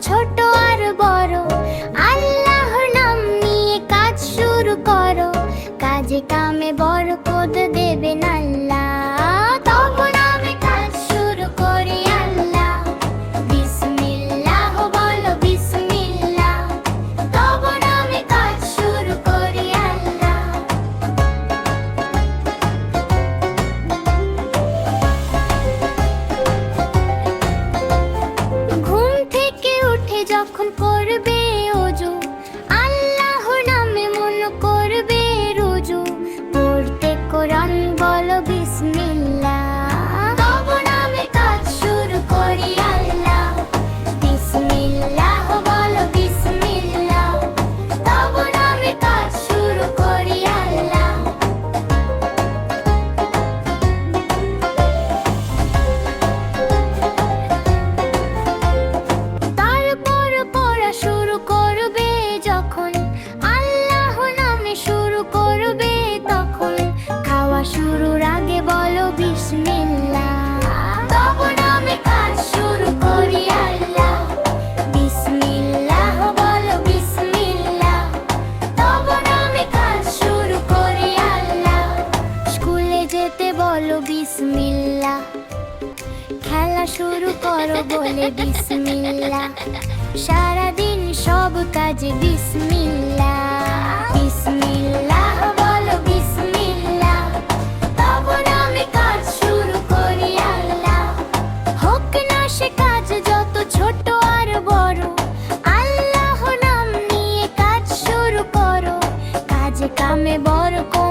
ছোট আর বড়, আল্লাহর নাম নিয়ে কাজ শুরু করো। কাজে কামে বরকত দেবেন আল্লাহ, তব নামে কাজ শুরু করি আল্লাহ। বিসমিল্লাহ বলো বিসমিল্লাহ, তব নামে কাজ শুরু করি আল্লাহ। ঘুম থেকে উঠে যখন করবে ওযু, আল্লাহর নামে মন করবে রুজু। পড়তে কোরআন বলো বিসমিল্লাহ, তব নামে কাজ শুরু করি আল্লাহ। বিসমিল্লাহ বলো বিসমিল্লাহ, তব নামে কাজ শুরু করি আল্লাহ। তারপর পড়া শুরু করবে যখন, আল্লাহর নামে শুরু করবে তখন। খাওয়া শুরুর আগে বলো বিসমিল্লাহ, তব নামে কাজ শুরু করি আল্লাহ। বিসমিল্লাহ বলো বিসমিল্লাহ, তব নামে কাজ শুরু করি আল্লাহ। স্কুলে যেতে বলো বিসমিল্লাহ, খেলা শুরু করো বলে বিসমিল্লাহ। সারাদিন সব কাজে বিসমিল্লাহ। বিসমিল্লাহ বলো বিসমিল্লাহ, তব নামে কাজ শুরু করি আল্লাহ। হোক না সে কাজ যত ছোট আর বড়, আল্লাহর নাম নিয়ে কাজ শুরু করো। কাজে কামে বরকত